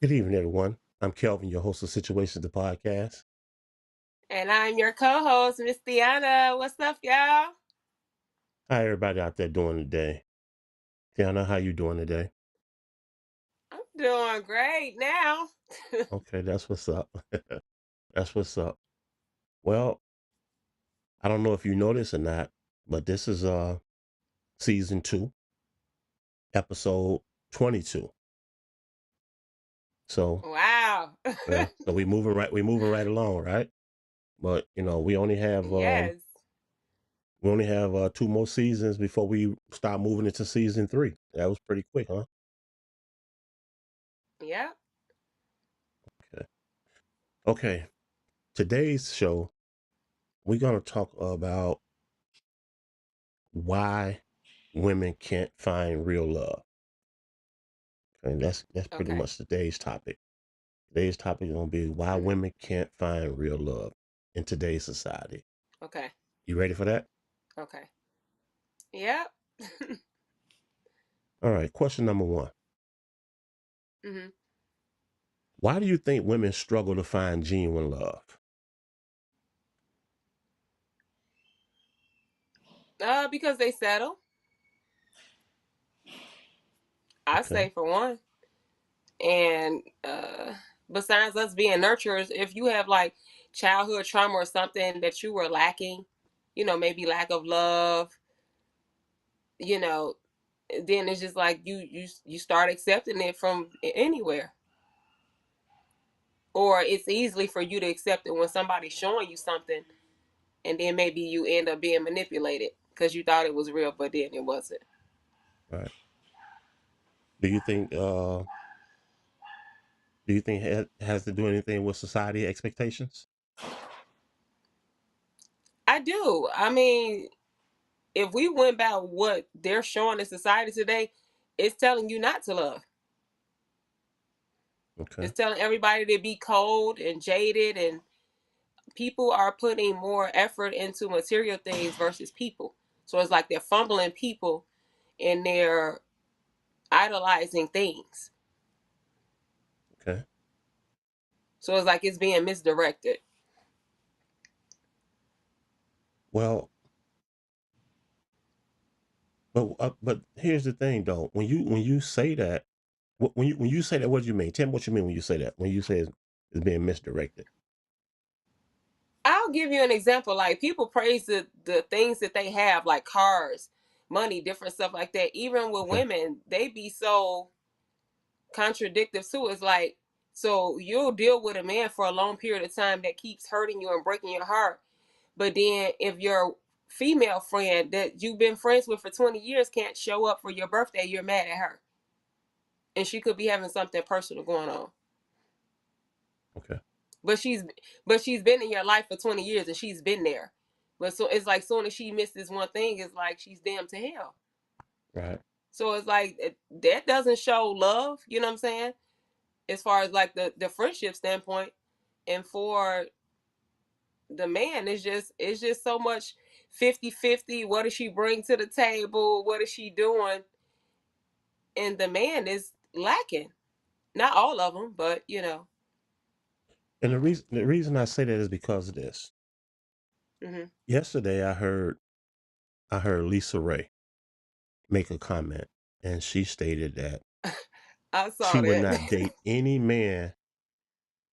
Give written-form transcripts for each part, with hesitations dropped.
Good evening, everyone. I'm Kelvin, your host of Situations, the podcast. And I'm your co-host, Miss Deanna. What's up, y'all? How everybody out there doing today? Tiana, how you doing today? I'm doing great now. Okay, that's what's up. That's what's up. Well, I don't know if you noticed or not, but this is season 2, episode 22. So Wow. so we moving right along, right? But Yes. we only have 2 more seasons before we start moving into season 3. That was pretty quick, huh? Yep. Okay. Okay. Today's show, we're gonna talk about why women can't find real love. And that's pretty Okay. much today's topic. Today's topic is gonna be why hmm women can't find real love in today's society. Okay. You ready for that? Okay. Yep. All right, question number 1. hmm Why do you think women struggle to find genuine love? Because they settle. I Okay. say for one. And besides us being nurturers, if you have like childhood trauma or something that you were lacking, maybe lack of love, you know, then it's just like you start accepting it from anywhere, or it's easily for you to accept it when somebody's showing you something, and then maybe you end up being manipulated because you thought it was real but then it wasn't. All right. Do you think it has to do anything with society expectations? I do. I mean, if we went by what they're showing in society today, it's telling you not to love. Okay. It's telling everybody to be cold and jaded, and people are putting more effort into material things versus people. So it's like they're fumbling people and they're idolizing things. Okay. So it's like it's being misdirected. Well, but here's the thing though. When you say that, when you say that, what do you mean? Tell me what you mean when you say that. When you say it's being misdirected. I'll give you an example. Like people praise the things that they have, like cars, money, different stuff like that. Even with Okay. women, they be so contradictive too. It's like, so you'll deal with a man for a long period of time that keeps hurting you and breaking your heart. But then if your female friend that you've been friends with for 20 years can't show up for your birthday, you're mad at her. And she could be having something personal going on. Okay. But she's been in your life for 20 years and she's been there. But so it's like soon as she misses one thing, it's like she's damned to hell. Right. So it's like that doesn't show love, you know what I'm saying? As far as like the friendship standpoint. And for the man, it's just so much 50-50. What does she bring to the table? What is she doing? And the man is lacking. Not all of them, but And the reason I say that is because of this. hmm Yesterday I heard Lisa Ray make a comment, and she stated that I she saw would that. not date any man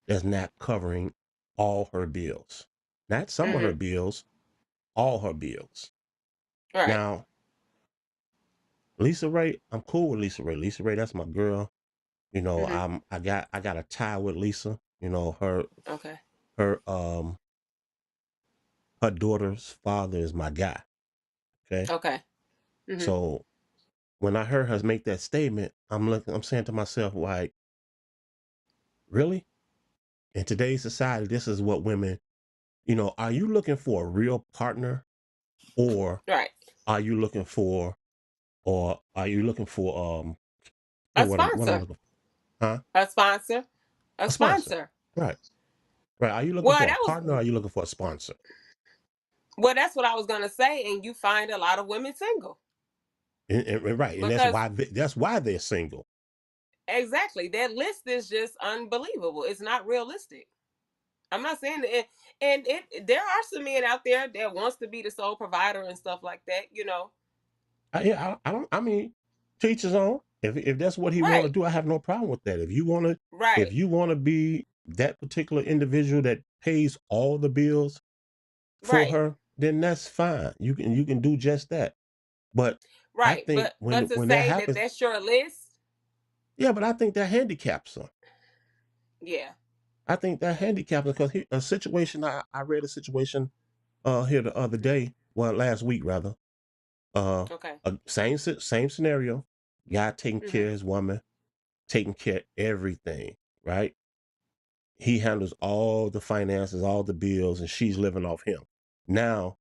that's not covering all her bills. Not some of her hmm bills, all her bills. Right. Now, Lisa Ray, I'm cool with Lisa Ray. Lisa Ray, that's my girl. hmm I got a tie with Lisa. Okay. Her her daughter's father is my guy. Okay. Okay. hmm So when I heard her make that statement, I'm saying to myself, like, really? In today's society, this is what women, are you looking for a real partner, or Right. are you looking for or are you looking for A what am I sponsor. looking for? Huh? A sponsor. A A sponsor. sponsor. Right. Right. Are you looking Well, for that a was partner, or are you looking for a sponsor? that's what I was gonna say. And you find a lot of women single And right. And that's because why that's why they're single. exactly. That list is just unbelievable. It's not realistic. I'm not saying that, there are some men out there that wants to be the sole provider and stuff like that. Yeah, I don't. I mean, to each his own. If that's what he want to Right, do, I have no problem with that. If right, you want to be that particular individual that pays all the bills for right, her, then that's fine. You can do just that. But I right. think But to when that say that happens, that's your list, yeah, but I think that handicaps them. yeah. I think that handicaps them because a situation I read a situation here the other Mhm. day, well last week rather. Uh, Okay. same scenario. Guy taking care Mhm. of his woman, taking care of everything, right? He handles all the finances, all the bills, and she's living off him. Now,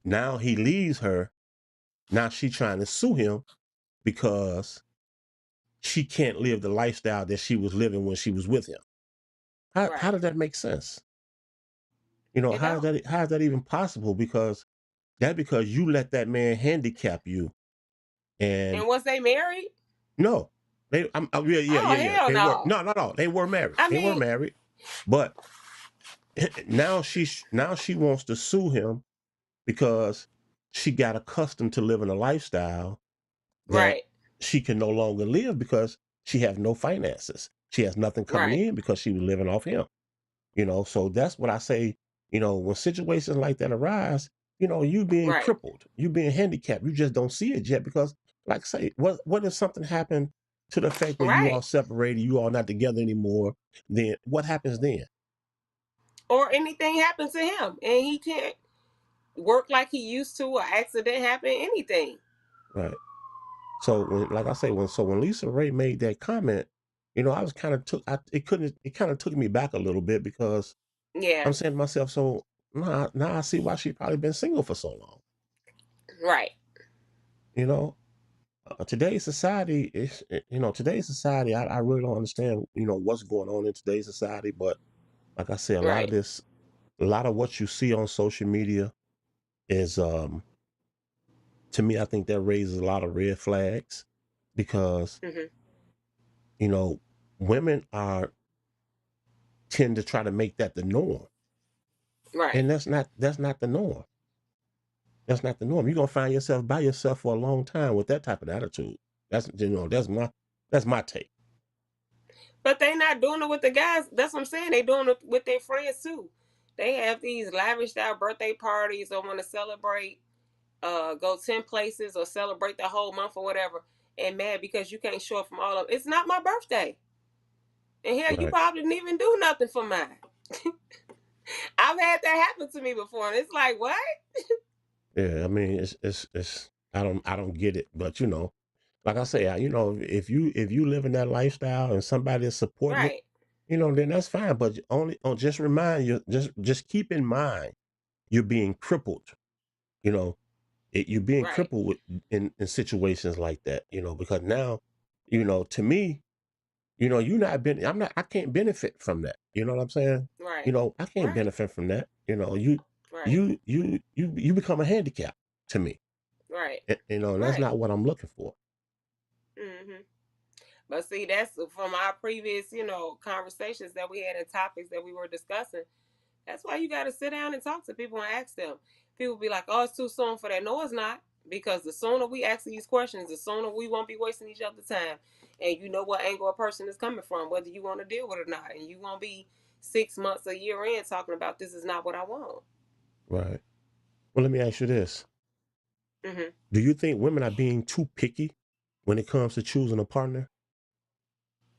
now he leaves her. Now she trying to sue him because she can't live the lifestyle that she was living when she was with him. How Right. does that make sense? You know, It don't. how is that even possible? Because you let that man handicap you. And And once they married, no, yeah, yeah, oh yeah, yeah. hell They were no. no, no, no. They were married. I They were mean, married, but now she wants to sue him because she got accustomed to living a lifestyle that right, she can no longer live because she has no finances. She has nothing coming right, in because she was living off him. So that's what I say. When situations like that arise, you being right, crippled, you being handicapped, you just don't see it yet because, like I say, what if something happened to the fact where you right. all separated, you all not together anymore? Then what happens then? Or anything happens to him and he can't work like he used to, or accident happen, anything. Right. So like I say, when Lisa Ray made that comment, I was kind of it kind of took me back a little bit because Yeah, I'm saying to myself, so now I see why she probably been single for so long. right. You know, today's society today's society. I really don't understand what's going on in today's society, but like I said, Right. a lot of what you see on social media is to me, I think that raises a lot of red flags because Mhm. you know women are tend to try to make that the norm, Right. and that's not the norm. That's not the norm. You're gonna find yourself by yourself for a long time with that type of attitude. That's my take. But they not doing it with the guys. That's what I'm saying. They doing it with their friends too. They have these lavish out birthday parties or want to celebrate, go 10 places or celebrate the whole month or whatever, and mad because you can't show up from all of them. It's not my birthday. And hell, you Right. probably didn't even do nothing for mine. I've had that happen to me before, and it's like, what? Yeah, I mean, it's I don't get it, but like I say, if you live in that lifestyle and somebody is supporting it, Right, then that's fine. But just remind you, just keep in mind you're being crippled. You know, you're being right, crippled in situations like that. Because now, to me, I can't benefit from that. You know what I'm saying? right, I can't right, benefit from that. You right, you you you you become a handicap to me. right, And that's right. not what I'm looking for. Hmm. But see, that's from our previous, conversations that we had and topics that we were discussing. That's why you got to sit down and talk to people and ask them. People be like, "Oh, it's too soon for that." No, it's not. Because the sooner we ask these questions, the sooner we won't be wasting each other's time. And you know what angle a person is coming from, whether you want to deal with it or not. And you won't be 6 months, a year in talking about this is not what I want. Right. Well, let me ask you this: Hmm. do you think women are being too picky when it comes to choosing a partner?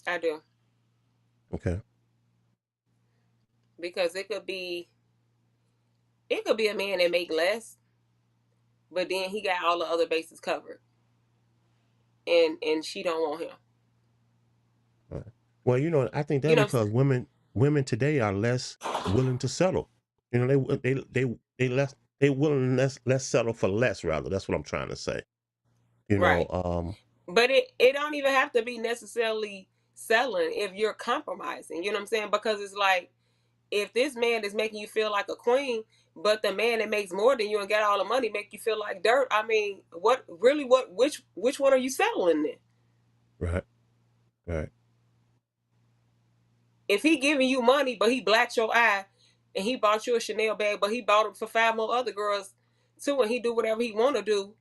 I do. Okay. Because it could be a man that make less, but then he got all the other bases covered. And she don't want him. Right. Well, I think You that know what I'm because women today are less willing to settle. They willing less settle for less rather. That's what I'm trying to say. You know, Right. But it don't even have to be necessarily selling if you're compromising. You know what I'm saying? Because it's like, if this man is making you feel like a queen, but the man that makes more than you and got all the money make you feel like dirt. I mean, what really, which one are you settling then? Right. Right. If he giving you money, but he blacked your eye, and he bought you a Chanel bag, but he bought it for five more other girls too, and he do whatever he want to do,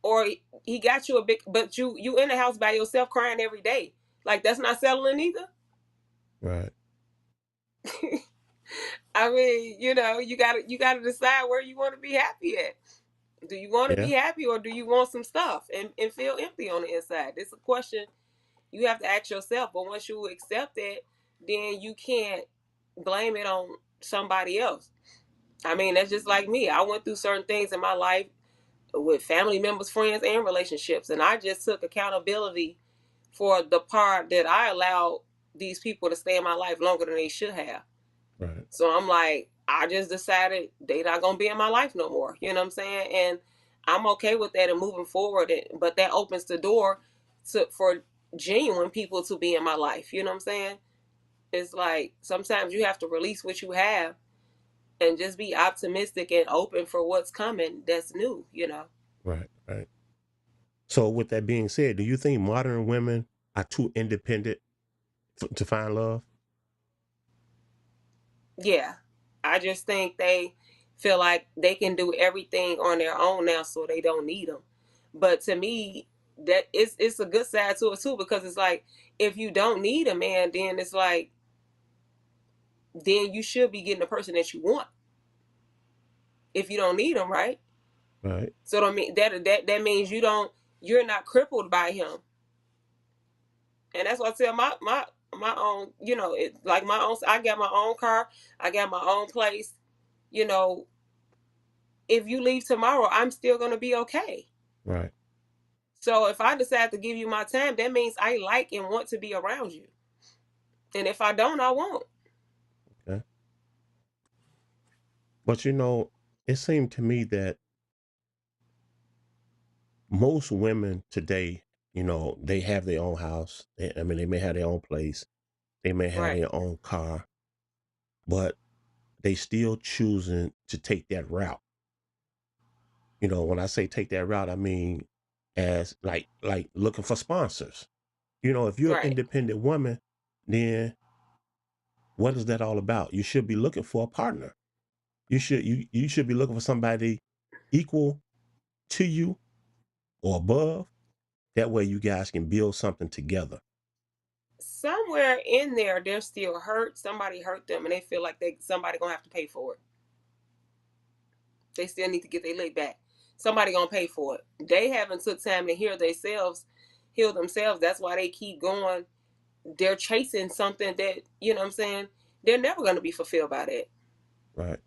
or he got you a big, but you in the house by yourself crying every day. Like that's not settling either. Right. I mean, you gotta decide where you want to be happy at. Do you want to be Yeah. happy, or do you want some stuff and feel empty on the inside? It's a question you have to ask yourself. But once you accept it, then you can't blame it on somebody else. I mean, that's just like me. I went through certain things in my life with family members, friends, and relationships, and I just took accountability for the part that I allowed these people to stay in my life longer than they should have. Right. So I'm like, I just decided they not gonna be in my life no more. You know what I'm saying? And I'm okay with that and moving forward. But that opens the door for genuine people to be in my life. You know what I'm saying? It's like sometimes you have to release what you have and just be optimistic and open for what's coming that's new, you know. Right. Right. So, with that being said, do you think modern women are too independent to find love? Yeah. I just think they feel like they can do everything on their own now, so they don't need them. But to me, that it's a good side to it too, because it's like if you don't need a man, then it's like then you should be getting the person that you want if you don't need them, right? Right. So don't mean that means you're not crippled by him. And that's what I tell my own, like my own. I got my own car, I got my own place. You know, if you leave tomorrow, I'm still gonna be okay. Right. So if I decide to give you my time, that means I like and want to be around you. And if I don't, I won't. Okay. But it seemed to me that most women today, they have their own house. I mean, they may have their own place. They may have Right. their own car, but they still choosing to take that route. When I say take that route, I mean as like looking for sponsors. If you're an Right. independent woman, then what is that all about? You should be looking for a partner. You should be looking for somebody equal to you or above. That way you guys can build something together. Somewhere in there, they're still hurt. Somebody hurt them, and they feel like somebody gonna have to pay for it. They still need to get their leg back. Somebody gonna pay for it. They haven't took time to heal themselves. That's why they keep going. They're chasing something that you know what I'm saying. They're never gonna be fulfilled by that. Right.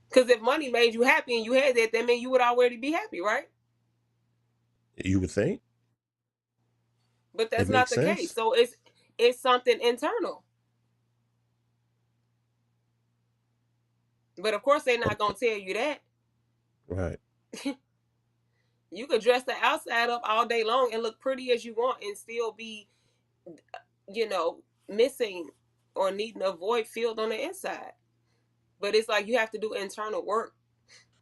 Because if money made you happy and you had that, that means you would already be happy, right? You would think But it that's not makes the case. sense. So it's something internal. But of course, they're not gonna tell you that. Right. You could dress the outside up all day long and look pretty as you want and still be, missing or needing a void filled on the inside. But it's like you have to do internal work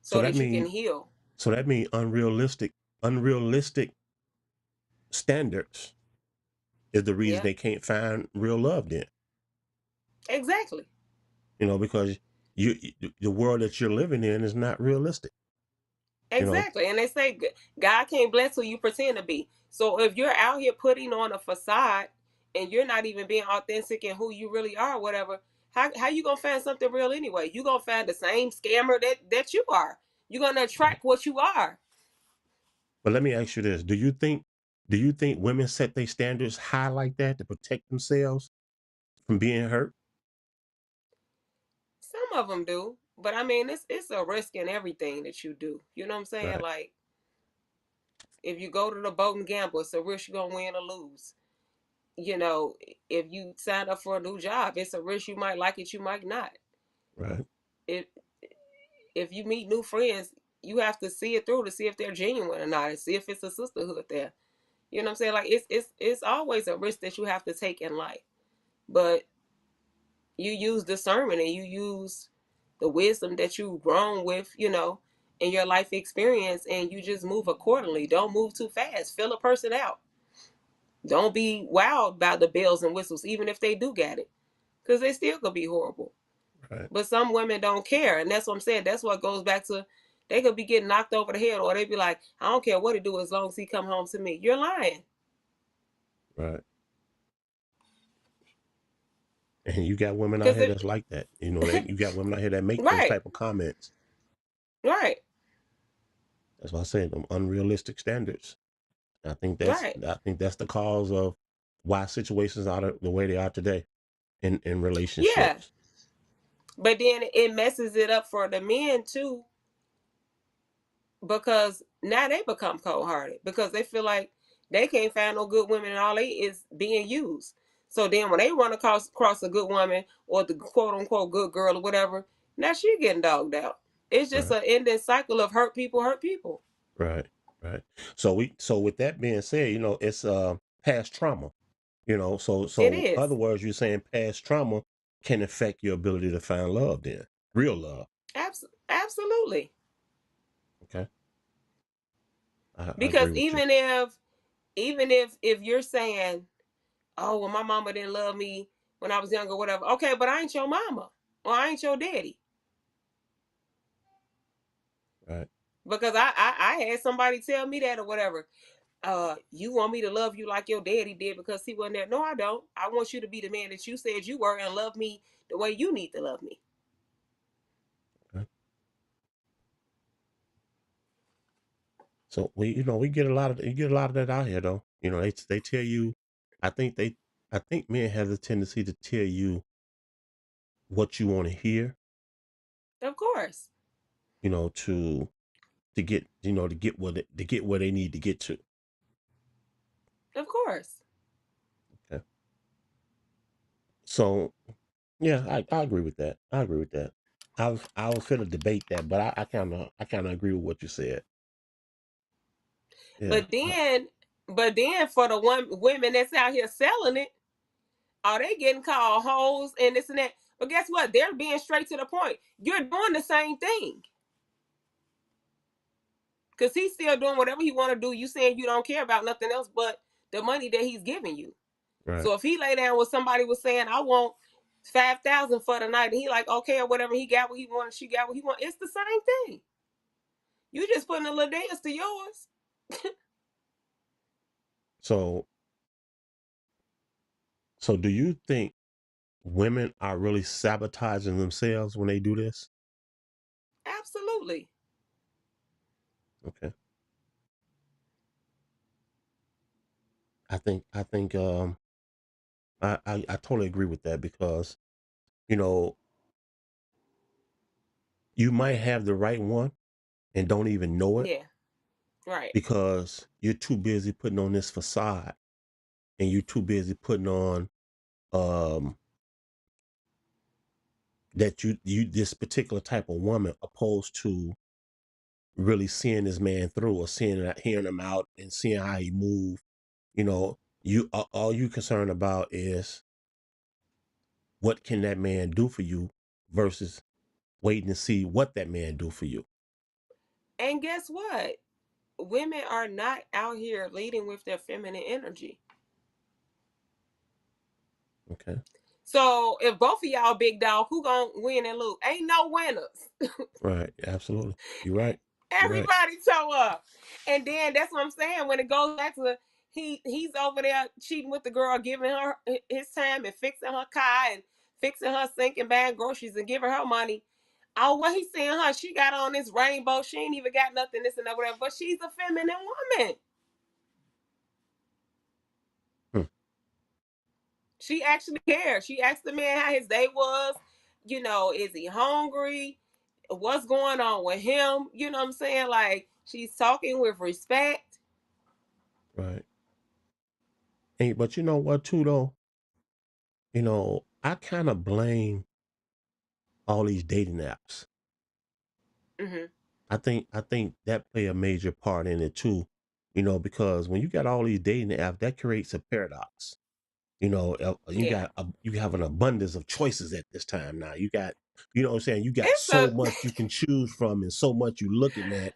So so that that you can mean heal. so that mean unrealistic standards is the reason Yeah, they can't find real love then. exactly. Because the world that you're living in is not realistic. You know, Exactly. And they say God can't bless who you pretend to be. So if you're out here putting on a facade and you're not even being authentic in who you really are, whatever, how you gonna find something real anyway? You gonna find the same scammer that you are. You're gonna attract what you are. but let me ask you this: Do you think women set their standards high like that to protect themselves from being hurt? Some of them do, but I mean, it's a risk in everything that you do. You know what I'm saying? Right. Like if you go to the boat and gamble, it's a risk you're gonna win or lose. You know, if you sign up for a new job, it's a risk you might like it, you might not. Right. If if you meet new friends, you have to see it through to see if they're genuine or not, and see if it's a sisterhood there. You know what I'm saying? Like it's always a risk that you have to take in life, but you use discernment and you use the wisdom that you've grown with, in your life experience, and you just move accordingly. Don't move too fast. Fill a person out. Don't be wild about the bells and whistles, even if they do get it, because they still could be horrible. Right. But some women don't care, and that's what I'm saying. That's what goes back to they could be getting knocked over the head, or they be like, I don't care what he do as long as he come home to me. You're lying. Right. And you got women out Because here it that's like that. You know, you got women out here that make those right, type of comments. right, That's why I say them unrealistic standards. right. I think that's the cause of why situations are the way they are today in Yeah. relationships. But then it messes it up for the men too, because now they become cold hearted because they feel like they can't find no good women and all they is being used. So then when they run across a good woman or the quote unquote good girl or whatever, now she getting dogged out. It's just Right. an ending cycle of hurt people hurt people. Right. Right. So with that being said, you know, it's past trauma. You know, It so is. other words, you're saying past trauma can affect your ability to find love then. Real love. Absolutely. Okay. I Because agree with you. even if you're saying, oh well my mama didn't love me when I was younger, whatever. Okay, but I ain't your mama or I ain't your daddy. Right. Because I had somebody tell me that or whatever. You want me to love you like your daddy did because he wasn't there. No, I don't. I want you to be the man that you said you were and love me the way you need to love me. Okay. So we get a lot of you get a lot of that out here though. You know, they tell you I think they I think men have the tendency to tell you what you want to hear, Of course. you know, to get to get to get where they need to get to. Of course. Okay. So yeah, I agree with that. I agree with that. I was finna debate that, but I kinda agree with what you said. Yeah. But then but then for the one women that's out here selling it, are they getting called hoes and this and that? But guess what? They're being straight to the point. You're doing the same thing. Cause he's still doing whatever he want to do. You saying you don't care about nothing else but the money that he's giving you. Right. So if he lay down with somebody was saying, I want 5,000 for the night, and he like, okay, or whatever, he got what he wanted, she got what he wanted. It's the same thing. You just putting a little dance to yours. So so do you think women are really sabotaging themselves when they do this? Absolutely. Okay. I think I totally agree with that because, you know, you might have the right one and don't even know it Yeah. Right. because you're too busy putting on this facade and you're too busy putting on um that you this particular type of woman opposed to really seeing this man through or hearing him out and seeing how he move. You know, you all you concerned about is what can that man do for you versus waiting to see what that man do for you. And guess what? Women are not out here leading with their feminine energy. Okay. So if both of y'all big dog, who gonna win and lose? Ain't no winners. Right. Absolutely. You're right. You're right. Everybody toe up. And then that's what I'm saying. When it goes back to he's over there cheating with the girl, giving her his time and fixing her car and fixing her sink and buying groceries and giving her money. Oh, what he's saying her, she got on this rainbow. She ain't even got nothing, this and that, whatever. But she's a feminine woman. Hmm. She actually cares. She asked the man how his day was. You know, is he hungry? What's going on with him? You know what I'm saying? Like she's talking with respect. Right. And but you know what too though? You know, I kind of blame all these dating apps. Hmm. I think that play a major part in it too. You know, because when you got all these dating apps, that creates a paradox. You know, Yeah. you have an abundance of choices at this time now. You got, you know what I'm saying? You got It's so a much you can choose from and so much you looking at,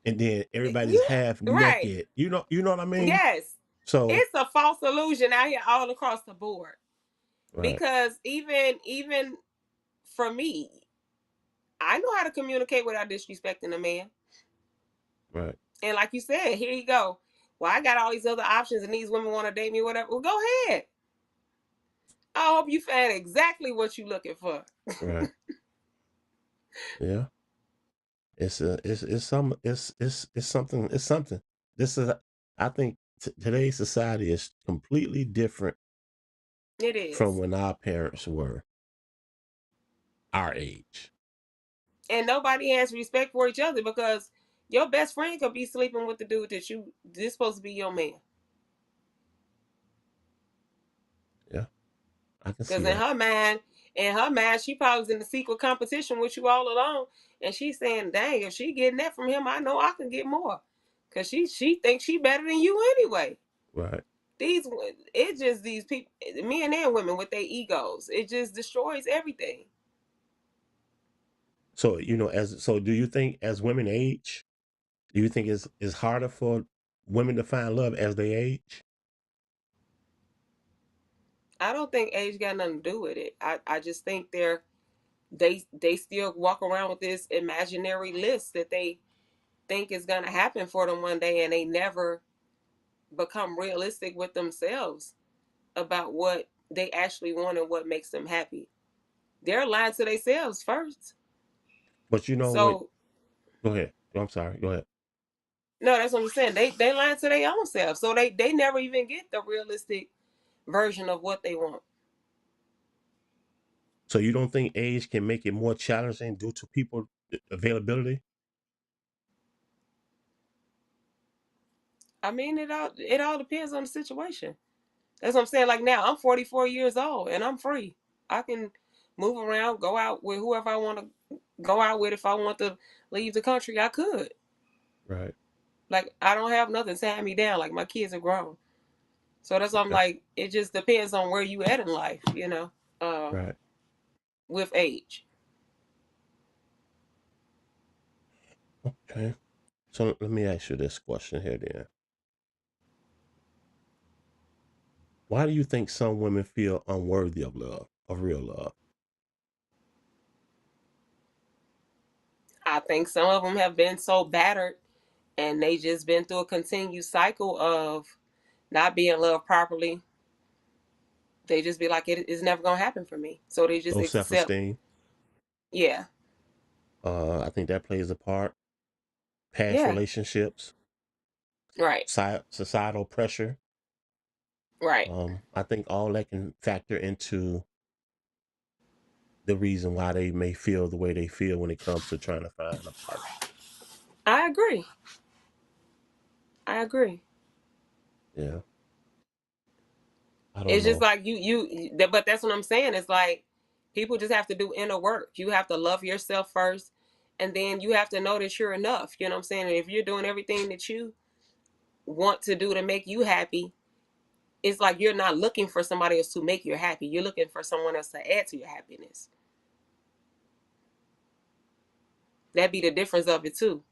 and then everybody's you half right. naked. You know what I mean? Yes. So, It's a false illusion out here all across the board. right, Because even for me, I know how to communicate without disrespecting a man. right, And like you said, here you go. Well, I got all these other options and these women want to date me, whatever. Well, go ahead. I hope you find exactly what you're looking for. right. Yeah. It's something. It's something. This is, I think, today's society is completely different It from is. when our parents were our age. And nobody has respect for each other because your best friend could be sleeping with the dude that you this supposed to be your man. Yeah, I can see Because that. in her mind, she probably was in the secret competition with you all along, and she's saying, "Dang, if she getting that from him, I know I can get more." Because she thinks she better than you anyway. Right. These it just these people, men and women with their egos, it just destroys everything. So do you think as women age, do you think it's harder for women to find love as they age? I don't think age got nothing to do with it. I just think they still walk around with this imaginary list that they think is gonna happen for them one day, and they never become realistic with themselves about what they actually want and what makes them happy. They're lying to themselves first. But you know what? So Go ahead. I'm sorry. Go ahead. no, that's what I'm saying. They lying to their own selves. So they never even get the realistic version of what they want. So you don't think age can make it more challenging due to people availability? I mean, it all depends on the situation. That's what I'm saying. Like now, I'm 44 years old and I'm free. I can move around, go out with whoever I want to go out with. If I want to leave the country, I could. Right. Like I don't have nothing tying me down. Like my kids are grown, so that's why I'm Okay. like. It just depends on where you at in life, uh, Right. with age. Okay. So let me ask you this question here then. Why do you think some women feel unworthy of love, of real love? I think some of them have been so battered, and they just been through a continued cycle of not being loved properly. They just be like, it is never gonna happen for me. So they just Low self accept. esteem. Yeah, I think that plays a part. Past yeah, relationships, right, societal pressure. right. I think all that can factor into the reason why they may feel the way they feel when it comes to trying to find a partner. I agree. I agree. Yeah. I don't It's just know. like but that's what I'm saying. It's like people just have to do inner work. You have to love yourself first, and then you have to know that you're enough. You know what I'm saying? And if you're doing everything that you want to do to make you happy, it's like you're not looking for somebody else to make you happy. You're looking for someone else to add to your happiness. That'd be the difference of it too.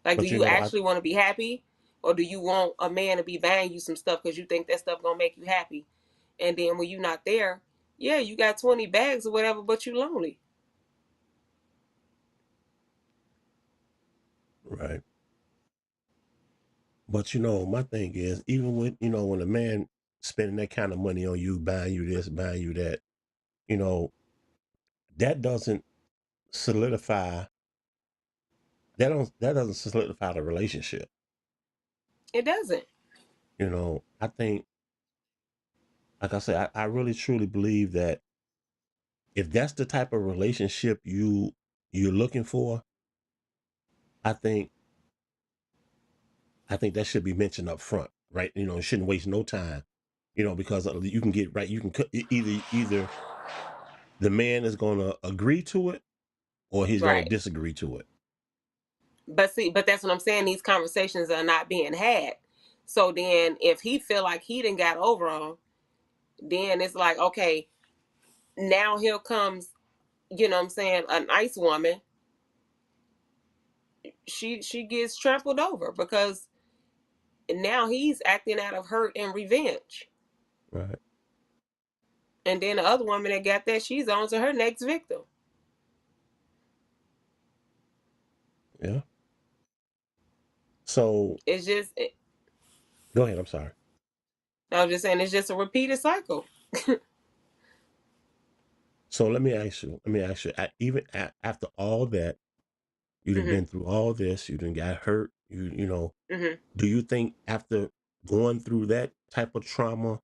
Like, do But you I actually want to be happy, or do you want a man to be buying you some stuff because you think that stuff gonna make you happy? And then when you're not there, yeah, you got 20 bags or whatever, but you lonely. right. But my thing is, even with when a man spending that kind of money on you, buying you this, buying you that, you know, that doesn't solidify that doesn't solidify the relationship. It doesn't. I think, like I said, I really truly believe that if that's the type of relationship you're looking for, I think that should be mentioned up front, right? You shouldn't waste no time, because you can get right. You can either the man is going to agree to it or he's going to Right. disagree to it. But that's what I'm saying. These conversations are not being had. So then if he feel like he didn't got over on, then it's like, okay, now here comes, what I'm saying, a nice woman. She gets trampled over because And now he's acting out of hurt and revenge. Right. And then the other woman that got that, she's on to her next victim. Yeah. So It's just, go ahead. I'm sorry. I was just saying, it's just a repeated cycle. So let me ask you. Let me ask you. Even after all that, you done Hmm. been through all this. You done got hurt. You know. Hmm. Do you think after going through that type of trauma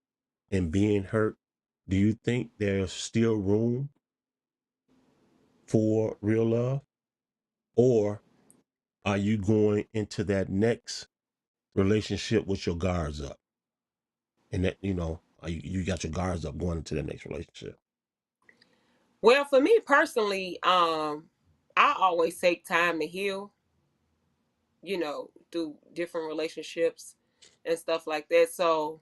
and being hurt, do you think there's still room for real love, or are you going into that next relationship with your guards up? And that you got your guards up going into the next relationship. Well, for me personally, I always take time to heal, through different relationships and stuff like that. So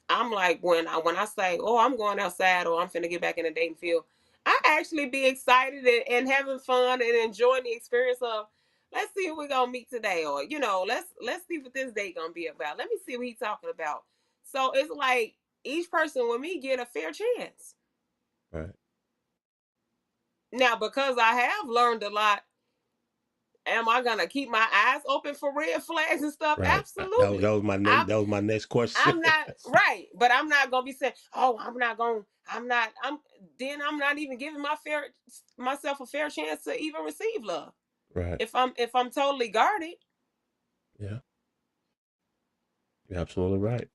I'm like, when I say, oh, I'm going outside or I'm finna get back in the dating field, I actually be excited and having fun and enjoying the experience of, let's see who we're gonna meet today, or let's see what this day gonna be about. Let me see what he's talking about. So it's like each person with me get a fair chance. Right. Now, because I have learned a lot, am I gonna keep my eyes open for red flags and stuff? Right. That Absolutely. was my next. I'm That was my next question. I'm not right, but I'm not gonna be saying, "Oh, I'm not going." I'm not. I'm then I'm not even giving myself a fair chance to even receive love. Right. If I'm totally guarded. Yeah. You're absolutely right.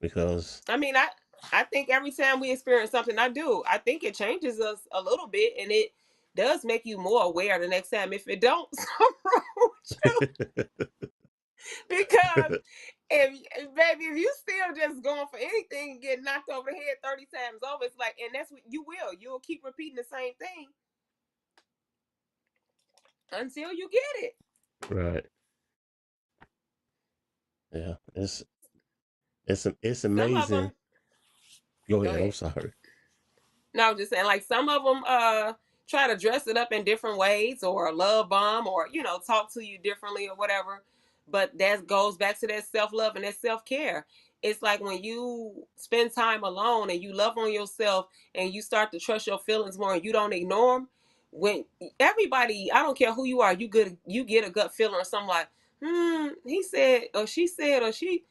Because I mean, I think every time we experience something, I think it changes us a little bit, and it does make you more aware the next time. If it don't, something wrong with you. Because baby, if you still just going for anything and get knocked over the head 30 times over, it's like, and that's what you'll keep repeating the same thing until you get it. right. Yeah. It's Some of amazing. them, Go go ahead. I'm ahead. sorry. No, I'm just saying, like some of them try to dress it up in different ways, or love bomb, or talk to you differently or whatever. But that goes back to that self love and that self care. It's like when you spend time alone and you love on yourself and you start to trust your feelings more and you don't ignore them. When everybody, I don't care who you are, you get a gut feeling or something like, he said or she said or she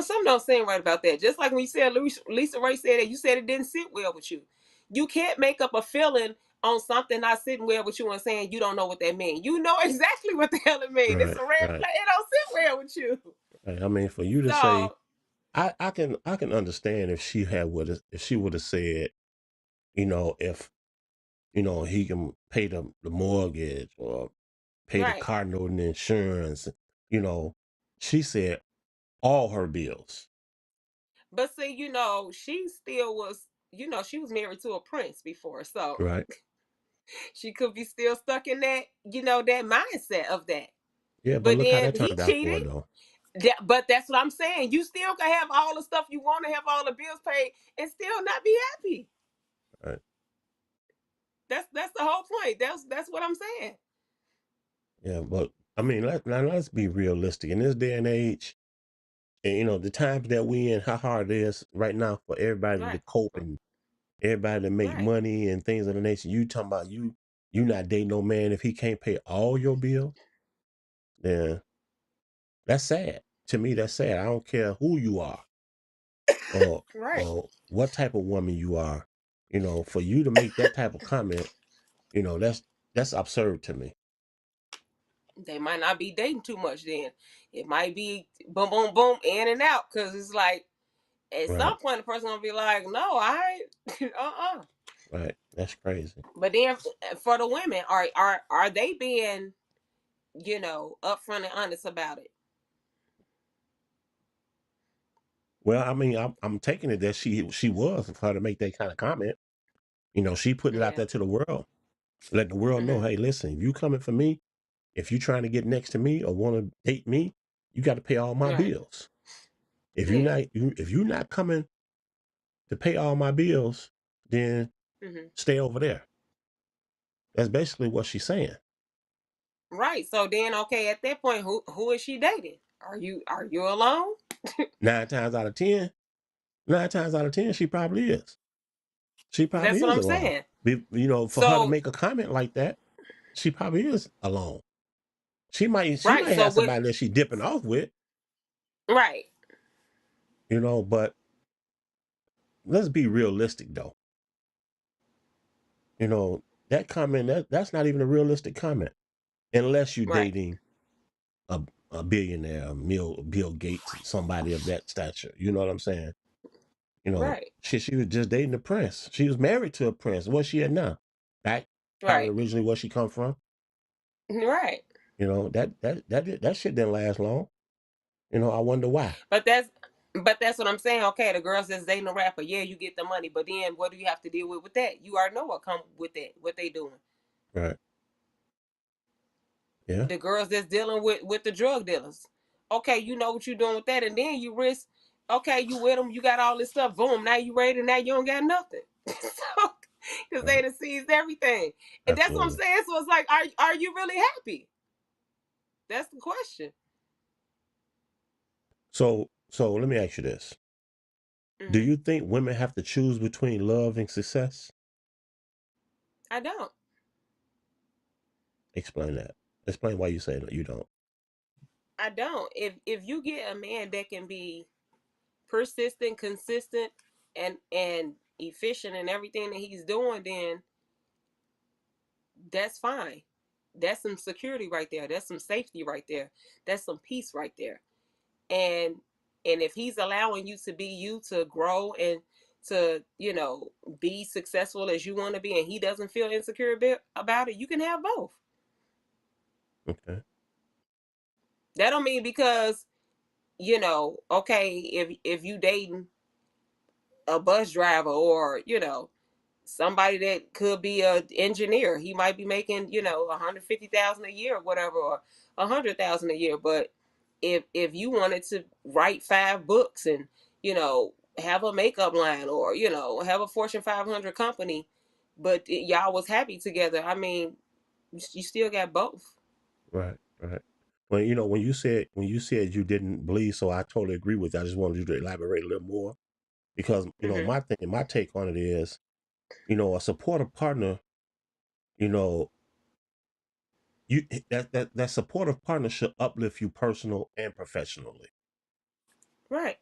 something don't seem right about that. Just like when you said Lisa Ray said that, you said it didn't sit well with you. You can't make up a feeling on something not sitting well with you and saying you don't know what that means. You know exactly what the hell it means. It's Right. a red Right. flag. It don't sit well with you. Right. I mean, for you to say, So I can understand if she would have said, if he can pay the mortgage or pay the right. car note and insurance. You know, she said all her bills. But see, she still was, she was married to a prince before. So Right. she could be still stuck in that mindset of that. Yeah, but But look how then that he turned out for her cheated. though. But that's what I'm saying. You still can have all the stuff you want to have, all the bills paid, and still not be happy. Right. That's the whole point. That's what I'm saying. Yeah, but I mean, let's be realistic. In this day and age, and the times that we in, how hard it is right now for everybody to Right. cope and everybody to make Right. money and things of the nature. You talking about you not dating no man if he can't pay all your bills, then that's sad. To me, that's sad. I don't care who you are or Right. what type of woman you are. For you to make that type of comment, that's absurd to me. They might not be dating too much then. It might be boom, boom, boom, in and out. Cause it's like at Right, some point the person gonna be like, no, I uh-uh. right. That's crazy. But then for the women, are they being, upfront and honest about it? Well, I mean, I'm taking it that she was for her to make that kind of comment. She put it out Yeah. there to the world, let the world know, Hmm. hey, listen, if you coming for me, if you trying to get next to me or want to date me, you got to pay all my Right. bills. If you're Yeah. not if you're not coming to pay all my bills, then Hmm. stay over there. That's basically what she's saying. Right. So then, okay, at that point, who is she dating? Are you alone? Nine times out of ten, nine times out of ten, she probably is. She That's probably what is I'm alone. saying. For her to So make a comment like that, she probably is alone. She might right. So have what? somebody that she dipping off with, Right. but let's be realistic though. You know, that comment that's not even a realistic comment unless you're Right. dating a a billionaire, Bill Gates, somebody of that stature. You know what I'm saying? Right. She was just dating the prince. She was married to a prince. What's she at now? Back probably Right. originally where she come from. Right. That shit didn't last long. I wonder why. But that's what I'm saying. Okay, the girls that's dating a rapper, yeah, you get the money, but then what do you have to deal with that? You already know what come with that. What they doing? Right. Yeah. The girls that's dealing with the drug dealers. Okay, you know what you're doing with that, and then you risk. Okay, you with them, you got all this stuff. Boom, now you ready. Now you don't got nothing. So, because they Right. done seized everything, and that's what I'm Absolutely. saying. So it's like, are you really happy? That's the question. So let me ask you this. Do Hmm. you think women have to choose between love and success? I don't. Explain that. Explain why you say that you don't. I don't. If you get a man that can be persistent, consistent, and efficient in everything that he's doing, then that's fine. That's some security right there. That's some safety right there. That's some peace right there. And and if he's allowing you to be you, to grow and to be successful as you want to be, and he doesn't feel insecure about it, you can have both. Okay. That don't mean because okay, if you dating a bus driver, or somebody that could be a engineer. He might be making 150,000 a year or whatever, or 100,000 a year. But if you wanted to write 5 books and have a makeup line, or have a Fortune 500 company, but y'all was happy together, I mean, you still got both. Right. Right. Well, when you said you didn't believe, so I totally agree with you. I just wanted you to elaborate a little more because Hmm. my take on it is, a supportive partner, you know, that supportive partner should uplift you personal and professionally. Right.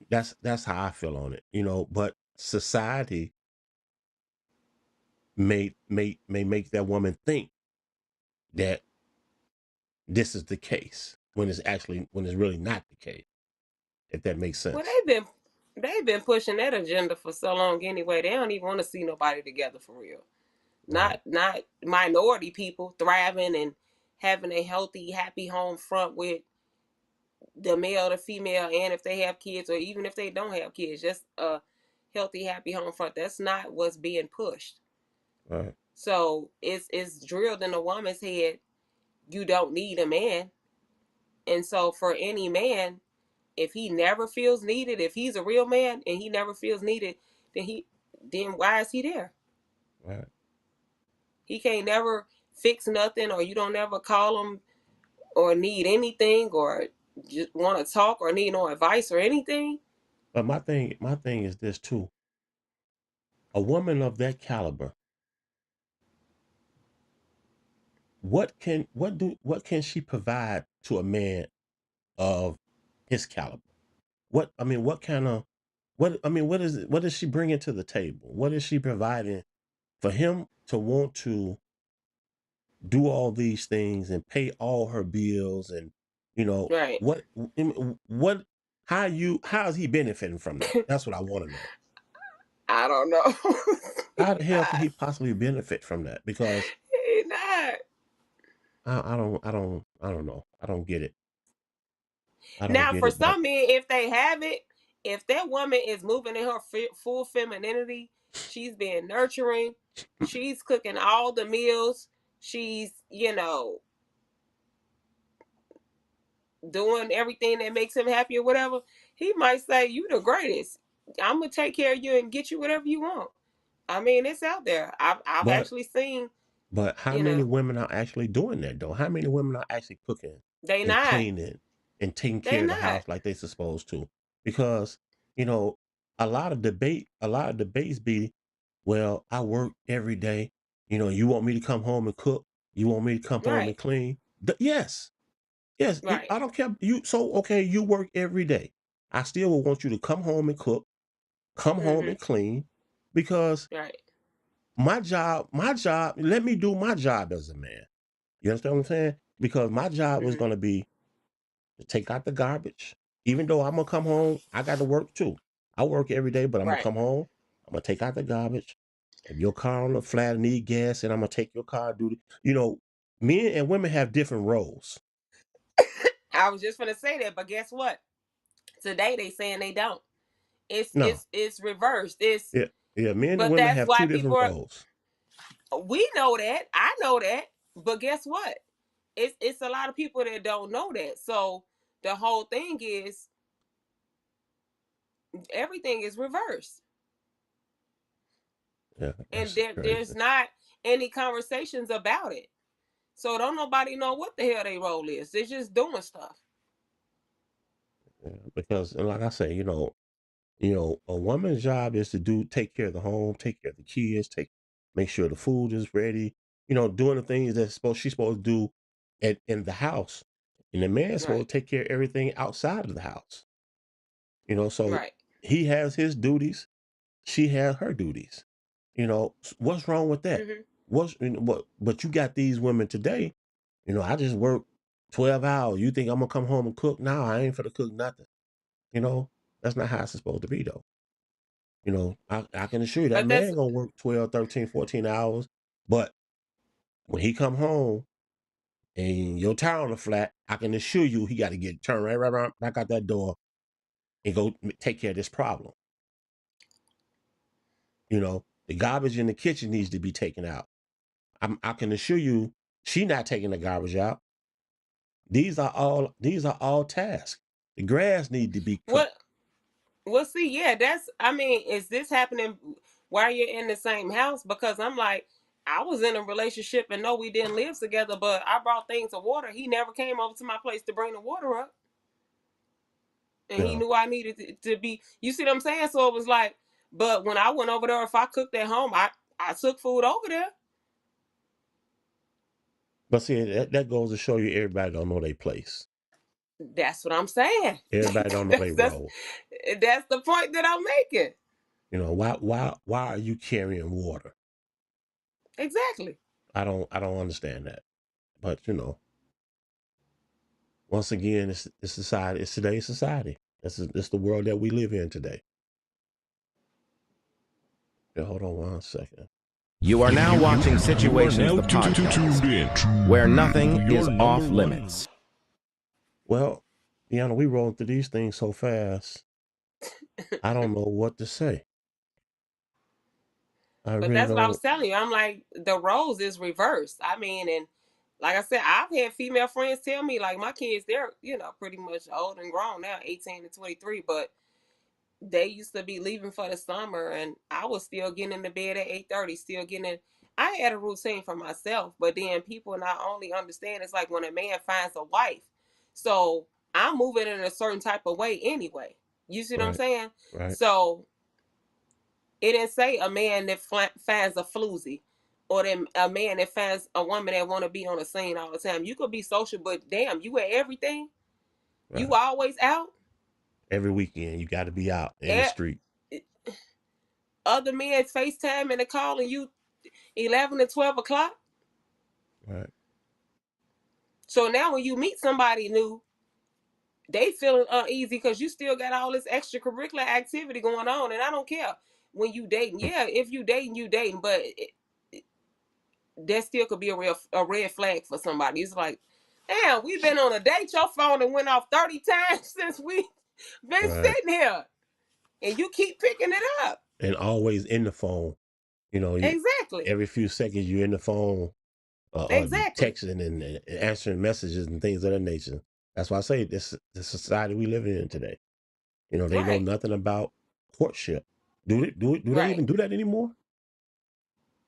That's how I feel on it. But society may make that woman think that this is the case when it's really not the case. If that makes Well, sense. they've been pushing that agenda for so long anyway. They don't even want to see nobody together for real. Right. Not minority people thriving and having a healthy, happy home front with the male, the female, and if they have kids, or even if they don't have kids, just a healthy, happy home front. That's not what's being pushed. Right. So it's drilled in a woman's head. You don't need a man, and so for any man, if he never feels needed, if he's a real man and he never feels needed, then why is he there? Right. He can't never fix nothing, or you don't ever call him or need anything, or just want to talk or need no advice or anything. But my thing is this too. A woman of that caliber, what can she provide to a man of his caliber? What kind of what is she bringing to the table? What is she providing for him to want to do all these things and pay all her bills and Right. what how is he benefiting from that? That's what I want to know. I don't know. How the hell can not. he possibly benefit from that? Because He not. I don't know. I don't get it. I don't Now, get for it. But some men, if they have it, if that woman is moving in her full femininity, she's being nurturing, she's cooking all the meals, she's doing everything that makes him happy or whatever, he might say, "You the greatest. I'm gonna take care of you and get you whatever you want." I mean, it's out there. I've but actually seen. but how You many know, women are actually doing that though? How many women are actually cooking they and not. cleaning and taking They care of the not. house like they supposed to. Because, you know, a lot of debates be, well, I work every day. You want me to come home and cook? You want me to come home Right. and clean? Yes. Yes. Right. I don't care. Okay, you work every day. I still will want you to come home and cook, come home Mhm. and clean, because Right. my job, let me do my job as a man. You understand what I'm saying? Because my job was Mhm. gonna be to take out the garbage. Even though I'm gonna come home, I got to work too. I work every day, but I'm gonna Right. come home. I'm gonna take out the garbage. If your car on the flat need gas, and I'm gonna take your car duty. Men and women have different roles. I was just gonna say that, but guess what? Today they saying they don't. It's No, it's it's reversed. It's yeah, yeah. Men and but women that's have why two people different are. roles. We know that. I know that. But guess what? It's a lot of people that don't know that. So the whole thing is everything is reversed, Yeah, and that's just there's crazy. not any conversations about it. So don't nobody know what the hell their role is. They're just doing stuff. Yeah, because, and like I say, a woman's job is to take care of the home, take care of the kids, make sure the food is ready. Doing the things that she's supposed to do in the house, and the man's Right. supposed to take care of everything outside of the house. So Right. he has his duties, she has her duties. What's wrong with that? Mhm. But you got these women today. I just work 12 hours. You think I'm gonna come home and cook? No, I ain't for to cook nothing. You know, that's not how it's supposed to be though. I can assure you that But that's man gonna work 12, 13, 14 hours, but when he come home and your tire on the flat, I can assure you he got to get turned right around back out that door and go take care of this problem. The garbage in the kitchen needs to be taken out. I can assure you she not taking the garbage out. These are all tasks. The grass need to be cut. what. Well, see, yeah, that's. I mean, is this happening while you're in the same house? Because I'm like, I was in a relationship and no, we didn't live together, but I brought things of water. He never came over to my place to bring the water up, and he Yeah. knew I needed to be. You see what I'm saying? So it was like, but when I went over there, if I cooked at home, I took food over there. But see, that goes to show you everybody don't know their place. That's what I'm saying. Everybody don't know that's their that's role. that's the point that I'm making. Why are you carrying water? Exactly. I don't understand that. But once again, it's society. It's today's society. It's the world that we live in today. Yeah, hold on 1 second. You are now watching You are Situations now the tuned in podcast, to where nothing your is number off one. limits. Well, we roll through these things so fast. I don't know what to say. I But really that's what I was don't. telling you. I'm like, the roles is reversed. I mean, and like I said, I've had female friends tell me, like, my kids, they're, pretty much old and grown now, 18 to 23, but they used to be leaving for the summer and I was still getting into bed at 8:30, still getting in. I had a routine for myself, but then people not only understand it's like when a man finds a wife. So I'm moving in a certain type of way anyway. You see what I'm Right, saying? right, So it didn't say a man that finds a floozy, or then a man that finds a woman that want to be on the scene all the time. You could be social, but damn, you at everything. You right. always out. Every weekend you got to be out in the Eh, street. Other men FaceTime and they calling you 11 to 12 o'clock. Right, So now when you meet somebody new, they feeling uneasy because you still got all this extracurricular activity going on. And I don't care when you dating. mm, Yeah, if you dating, but that still could be a red flag for somebody. It's like, damn, we've been on a date. Your phone and went off 30 times since we been right. sitting here, and you keep picking it up. And always in the phone. Exactly. Every few seconds you're in the phone, Exactly. texting and answering messages and things of that nature. That's why I say this the society we live in today. They know Right. nothing about courtship. Do they Right. even do that anymore?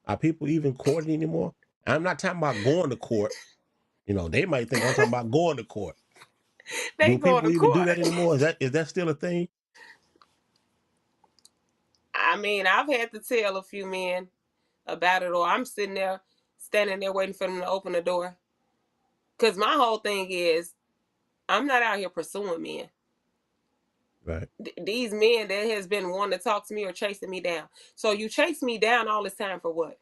Are people even courting anymore? I'm not talking about going to court. They might think I'm talking about going to court. They Do going people to even do court. that anymore? Is that still a thing? I mean, I've had to tell a few men about it, or I'm sitting there, standing there waiting for them to open the door. Because my whole thing is, I'm not out here pursuing men. Right, These men that has been wanting to talk to me or chasing me down. So you chase me down all this time for what?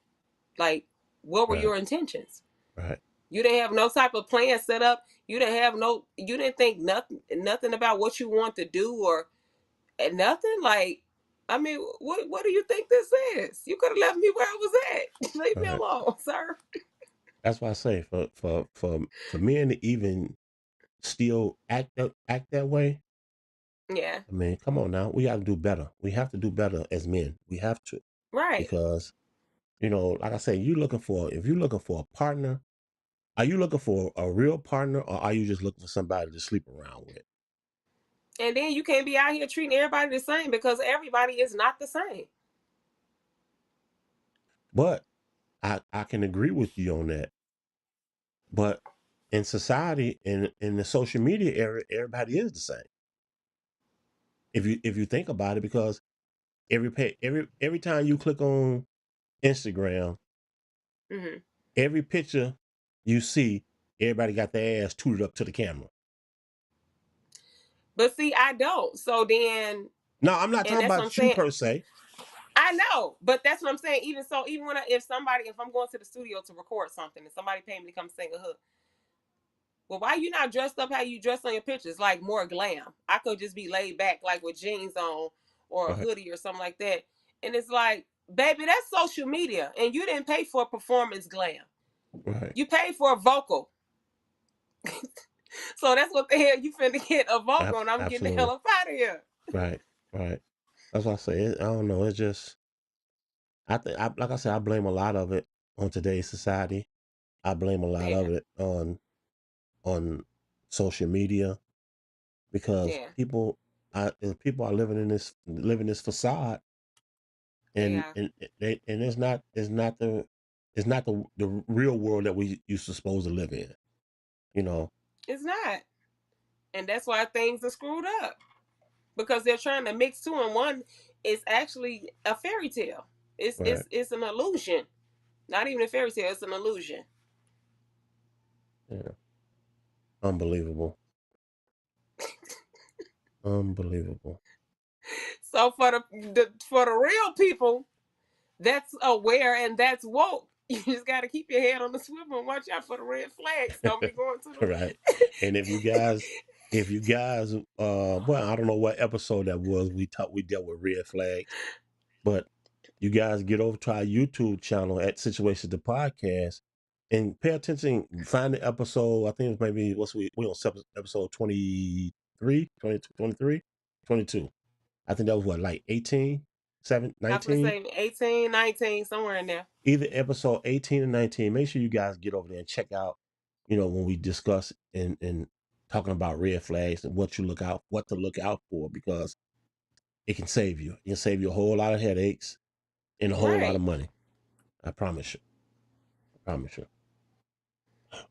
Like, what were right, your intentions? right, You didn't have no type of plan set up. You didn't think nothing about what you want to do or nothing. Like, I mean, what do you think this is? You could have left me where I was at. Leave me right. alone, sir. That's why I say for men to even still act that way. Yeah, I mean, come on now. We got to do better. We have to do better as men. We have to right. because like I say, if you're looking for a partner, are you looking for a real partner or are you just looking for somebody to sleep around with? And then you can't be out here treating everybody the same because everybody is not the same. But I can agree with you on that. But in society, in the social media era, everybody is the same. If you think about it, because every time you click on Instagram, Hmm. every picture you see, everybody got their ass tooted up to the camera. But see, I don't. So then, No, I'm not and talking that's what I'm about you saying. per se. I know, but that's what I'm saying. Even so, even when if I'm going to the studio to record something and somebody pay me to come sing a hook, well, why you not dressed up how you dress on your pictures, like more glam? I could just be laid back, like with jeans on or a Right, hoodie or something like that. And it's like, baby, that's social media, and you didn't pay for performance glam. right. You paid for a vocal, so that's what the hell you finna get a vocal, and I'm getting the hell Absolutely. up out of here. Right, right. That's what I say. I don't know. It's just like I said, I blame a lot of it on today's society. I blame a lot Yeah, of it on social media because yeah, people are living this facade, they and are. it's not the real world that we used to supposed to live in. You know, It's not, and that's why things are screwed up because they're trying to mix two, and one is actually a fairy tale. It's right? it's it's an illusion. Not even a fairy tale. It's an illusion. Yeah, unbelievable, unbelievable. So for the real people, that's aware and that's woke. You just got to keep your head on the swivel and watch out for the red flags. Don't be going to Right. And if you guys, well, I don't know what episode that was. We dealt with red flags, but you guys get over to our YouTube channel at Situations the Podcast and pay attention. Find the episode. I think it was maybe we on episode 23, 22, 23, 22. I think that was what, like 18, 7, I was gonna 19. say 18, 19, somewhere in there. Either episode 18 and 19. Make sure you guys get over there and check out, when we discuss and talking about red flags and what to look out for, because it can save you. It can save you a whole lot of headaches and a whole lot of Right. money. I promise you. I promise you.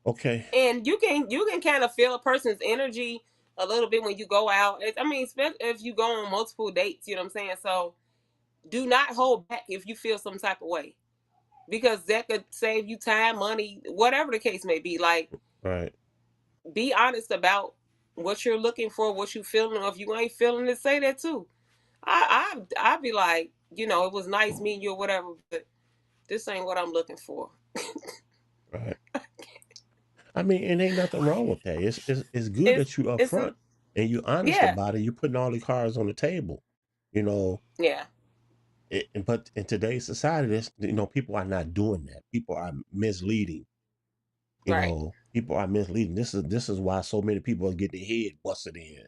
Okay. And you can kind of feel a person's energy a little bit when you go out. I mean, especially if you go on multiple dates, you know what I'm saying? So do not hold back if you feel some type of way. Because that could save you time, money, whatever the case may be. Like, Right. be honest about what you're looking for, what you feeling. Or if you ain't feeling it, say that too. I'd be like, it was nice meeting you or whatever, but this ain't what I'm looking for. Right. I mean, and ain't nothing wrong with that. It's good It's that you it's upfront and you honest yeah, about it. You putting all the cards on the table. You know, yeah, but in today's society, people are not doing that. People are misleading. right. People are misleading. This is why so many people are getting their head busted in.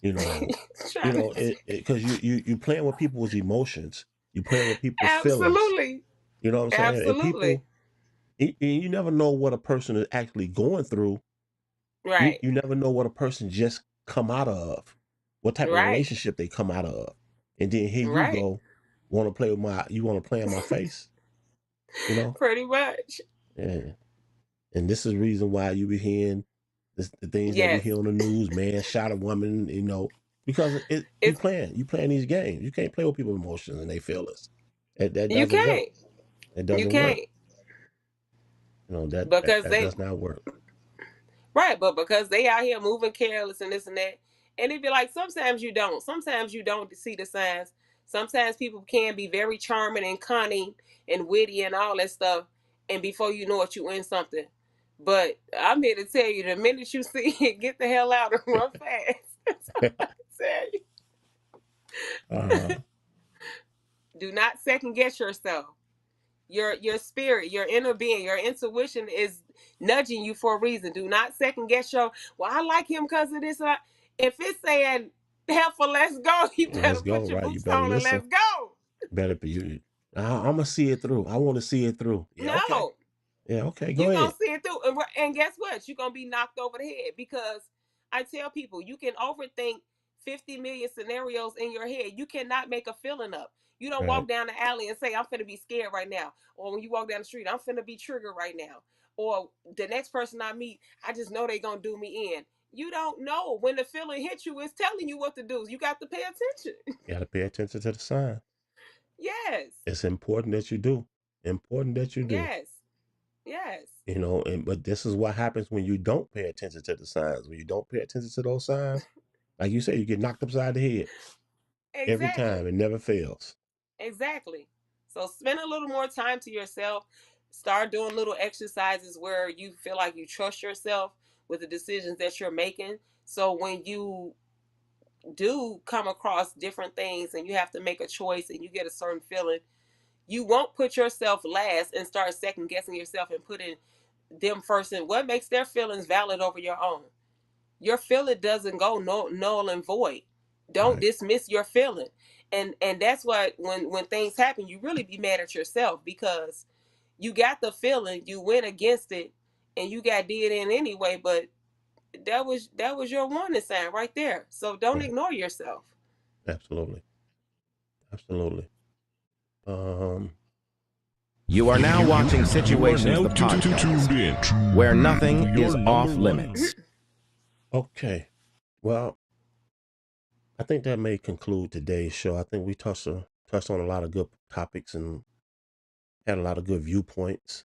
You know, Trying to, because you playing with people's emotions. You playing with people's feelings. absolutely, You know what I'm saying? And absolutely, people, you never know what a person is actually going through. You right, you never know what a person just come out of, what type of right, relationship they come out of, and then here you right. go, you want to play in my face, you know? Pretty much. Yeah. And this is the reason why you be hearing the things that we Yes. hear on the news, man shot a woman, because you It's playing these games. You can't play with people's emotions and they feelings. That you doesn't work. can't. It You doesn't work. can't. That Because that they does not work. right, but because they out here moving careless and this and that, and it'd be like sometimes you don't. Sometimes you don't see the signs. Sometimes people can be very charming and cunning and witty and all that stuff, and before you know it, you in something. But I'm here to tell you, the minute you see it, get the hell out and run fast. That's all I can tell uh, you. Do not second guess yourself. Your spirit, your inner being, your intuition is nudging you for a reason. Do not second guess your, well, I like him because of this. If it's saying heifer, let's go, you let's better go. put your Right, you boots better on and listen. let's go. Better be you. I'm gonna see it through. I want to see it through. Yeah, okay. No, Yeah, okay. Go you're gonna ahead. see it through, and guess what? You're gonna be knocked over the head because I tell people you can overthink 50 million scenarios in your head. You cannot make a feeling up. You don't Right. walk down the alley and say, I'm finna be scared right now. Or when you walk down the street, I'm finna be triggered right now. Or the next person I meet, I just know they gonna do me in. You don't know. When the feeling hits you, it's telling you what to do. You got to pay attention. You got to pay attention to the sign. Yes. It's important that you do. Important that you do. Yes. Yes. But this is what happens when you don't pay attention to the signs. When you don't pay attention to those signs, like you say, you get knocked upside the head every time. Exactly. It never fails. Exactly. So spend a little more time to yourself. Start doing little exercises where you feel like you trust yourself with the decisions that you're making. So when you do come across different things and you have to make a choice and you get a certain feeling, you won't put yourself last and start second guessing yourself and putting them first in what makes their feelings valid over your own. Your feeling doesn't go null and void. Don't Right. dismiss your feeling. And that's what when things happen, you really be mad at yourself because you got the feeling, you went against it, and you got did in anyway, but that was your warning sign right there. So don't Right. ignore yourself. Absolutely. Absolutely. Um. You are now watching You are Situations, now the tuned podcast, in where to nothing is your off number one. limits. Okay. Well, I think that may conclude today's show. I think we touched on a lot of good topics and had a lot of good viewpoints.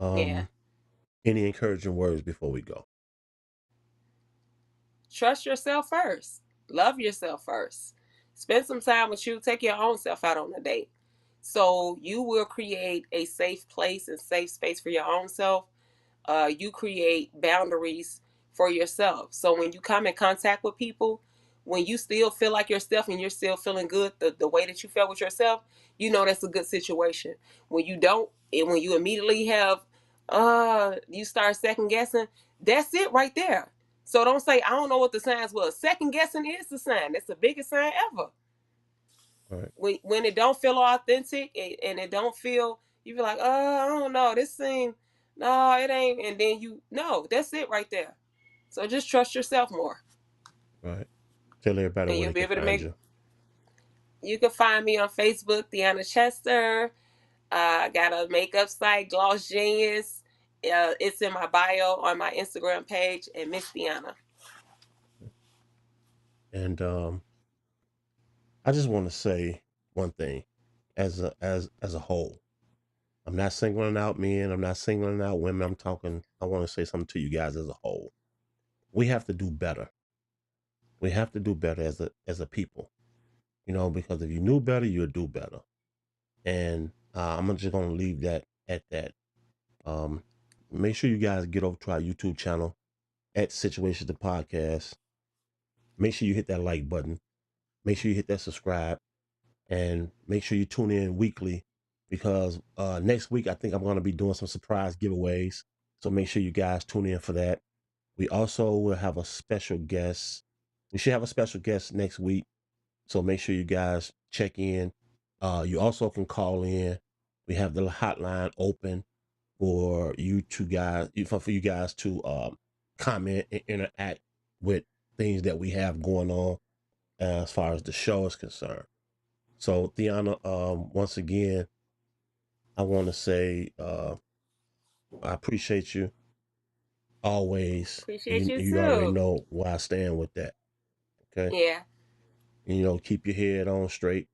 Yeah. Um. Any encouraging words before we go? Trust yourself first. Love yourself first. Spend some time with you. Take your own self out on a date. So you will create a safe place and safe space for your own self. You create boundaries for yourself. So when you come in contact with people, when you still feel like yourself and you're still feeling good the way that you felt with yourself, you know that's a good situation. When you don't, and when you immediately have you start second guessing, that's it right there. So don't say I don't know what the signs was. Second guessing is the sign. That's the biggest sign ever. All right. When it don't feel authentic and it don't feel, you feel like, I don't know, this thing, no, it ain't, and then you no, that's it right there. So just trust yourself more, All right. Tell everybody and where you'll they be can able to find make. you. You can find me on Facebook, Deanna Chester. I got a makeup site, Gloss Genius. It's in my bio on my Instagram page, and Miss Deanna. And I just want to say one thing, as a whole. I'm not singling out men. I'm not singling out women. I'm talking. I want to say something to you guys as a whole. We have to do better. We have to do better as a people. Because if you knew better, you'd do better. And I'm just gonna leave that at that. Um, Make sure you guys get over to our YouTube channel at Situations the Podcast. Make sure you hit that like button. Make sure you hit that subscribe, and make sure you tune in weekly because next week I think I'm going to be doing some surprise giveaways. So make sure you guys tune in for that. We also will have a special guest. We should have a special guest next week. So make sure you guys check in. You also can call in. We have the hotline open for you two guys, for you guys to comment and interact with things that we have going on as far as the show is concerned. So, Deanna, once again, I want to say I appreciate you. always. Appreciate you You already too. know where I stand with that. Okay. Yeah, And, keep your head on straight.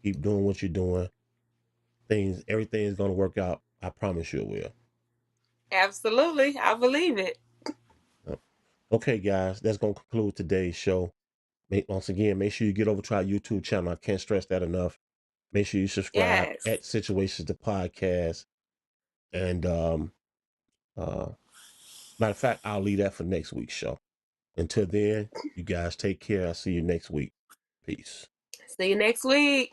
Keep doing what you're doing. Everything's gonna work out. I promise you it will. absolutely. I believe it. Yep. Okay, guys, that's gonna conclude today's show. Once again, make sure you get over to our YouTube channel. I can't stress that enough. Make sure you subscribe Yes. at Situations the Podcast. And uh matter of fact, I'll leave that for next week's show. Until then, you guys take care. I'll see you next week. Peace. See you next week.